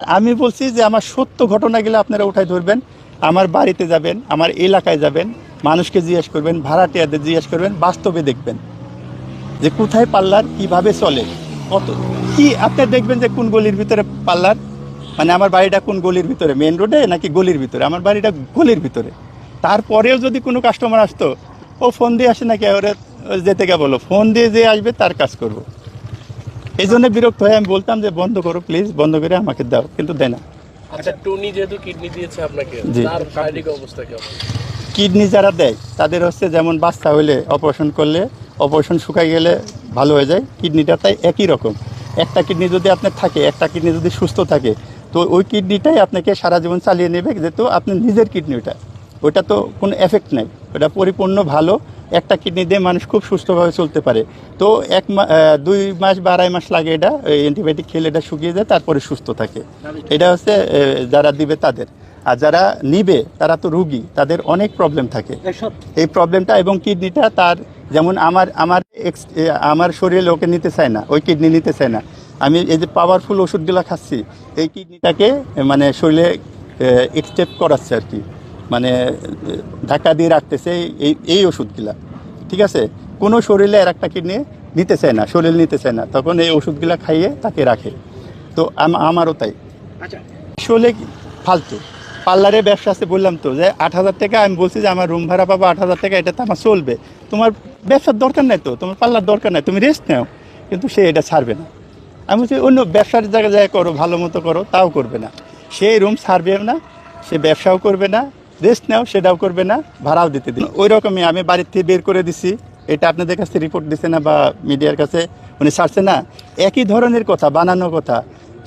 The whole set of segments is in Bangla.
আমি বলছি যে আমার সত্য ঘটনাগুলো আপনারা উঠাই ধরবেন, আমার বাড়িতে যাবেন, আমার এলাকায় যাবেন, মানুষকে জিজ্ঞেস করবেন, ভাড়াটিয়াদের জিজ্ঞেস করবেন, বাস্তবে দেখবেন যে কোথায় পাল্লার কিভাবে চলে, কত কি আপনি দেখবেন যে কোন গলির ভিতরে পাল্লার, মানে আমার বাড়িটা কোন গলির ভিতরে, মেন রোডে নাকি গলির ভিতরে, আমার বাড়িটা গলির ভিতরে। তারপরেও যদি কোনো কাস্টমার আসতো, ও ফোন দিয়ে আসে নাকি, ওরা যেতে গে বলো, ফোন দিয়ে যে আসবে তার কাজ করব। এই জন্য বিরক্ত হয়ে আমি বলতাম যে বন্ধ করো প্লিজ, বন্ধ করে আমাকে দাও, কিন্তু দেয় না। আচ্ছা, টুনি যেহেতু কিডনি দিয়েছে আপনাকে, জি। তার শারীরিক অবস্থা কেমন? কিডনি যারা দেয় তাদের হচ্ছে যেমন বাচ্চা হইলে অপারেশন করলে, অপারেশন শুকাই গেলে ভালো হয়ে যায়, কিডনিটা তাই একই রকম। একটা কিডনি যদি আপনার থাকে, একটা কিডনি যদি সুস্থ থাকে, তো ওই কিডনিটাই আপনাকে সারা জীবন চালিয়ে নেবে, যেহেতু আপনার নিজের কিডনি ওটা তো কোনো এফেক্ট নাই, ওটা পরিপূর্ণ ভালো। একটা কিডনি দিয়ে মানুষ খুব সুস্থভাবে চলতে পারে। তো 2 মাস বা 2.5 মাস লাগে, এটা অ্যান্টিবায়োটিক খেলে এটা শুকিয়ে যায়, তারপরে সুস্থ থাকে। এটা হচ্ছে যারা দিবে তাদের। আর যারা নিবে তারা তো রুগী, তাদের অনেক প্রবলেম থাকে। এই প্রবলেমটা এবং কিডনিটা তার, যেমন আমার শরীরে লোকে নিতে চায় না, ওই কিডনি নিতে চায় না। আমি এই যে পাওয়ারফুল ওষুধগুলো খাচ্ছি, এই কিডনিটাকে মানে শরীরে এক্সটেপ করাচ্ছে আর কি, মানে ধাক্কা দিয়ে রাখতেছে এই ওষুধগুলা। ঠিক আছে, কোনো শরীরে আর একটা কিডনি নিতে চায় না, শরীর নিতে চায় না, তখন এই ওষুধগুলা খাইয়ে তাকে রাখে। তো আমারও তাই। আসলে ফালতু পার্লারে ব্যবসা আছে, বললাম তো যে 8,000 টাকা, আমি বলছি যে আমার রুম ভাড়া পাবো 8,000 টাকা, এটা তো আমার চলবে, তোমার ব্যবসার দরকার নাই, তো তোমার পার্লার দরকার নাই, তুমি রেস্ট নাও। কিন্তু সে এটা ছাড়বে না। আমি বলছি অন্য ব্যবসার জায়গায় যায় করো, ভালো মতো করো, তাও করবে না। সে রুম ছাড়বেও না, সে ব্যবসাও করবে না, রেস্ট নাও সেটাও করবে না, ভাড়াও দিতে দিন। ওই রকমই আমি বাড়ির থেকে বের করে দিছি। এটা আপনাদের কাছে রিপোর্ট দিছে না বা মিডিয়ার কাছে উনি ছাড়ছে না, একই ধরনের কথা, বানানো কথা।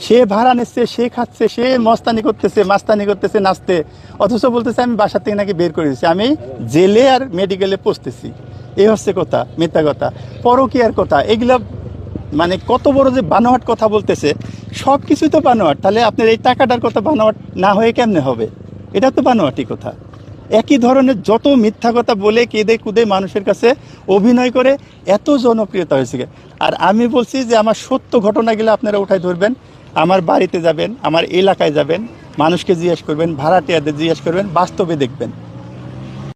সে ভাড়া নিচ্ছে, সে খাচ্ছে, সে মস্তানি করতেছে, মাস্তানি করতেছে, নাচতে, অথচ বলতেছে আমি বাসা থেকে নাকি বের করে দিচ্ছি, আমি জেলে আর মেডিকেলে পৌঁছতেছি। এই হচ্ছে কথা, মিথ্যা কথা, পরকীয়ার কথা, এগুলা মানে কত বড় যে বানোয়াট কথা বলতেছে। সব কিছুই তো বানোয়াট, তাহলে আপনার এই টাকাটার কথা বানোয়াট না হয়ে কেমনে হবে? এটা তো বানোয়াটি কথা। একই ধরনের যত মিথ্যা কথা বলে কেঁদে কুদে মানুষের কাছে অভিনয় করে এত জনপ্রিয়তা হয়েছে। আর আমি বলছি যে আমার সত্য ঘটনাগুলো আপনারা উঠাই ধরবেন, আমার বাড়িতে যাবেন, আমার এলাকায় যাবেন, মানুষকে জিজ্ঞেস করবেন, ভাড়াটিয়াদের জিজ্ঞেস করবেন, বাস্তবে দেখবেন।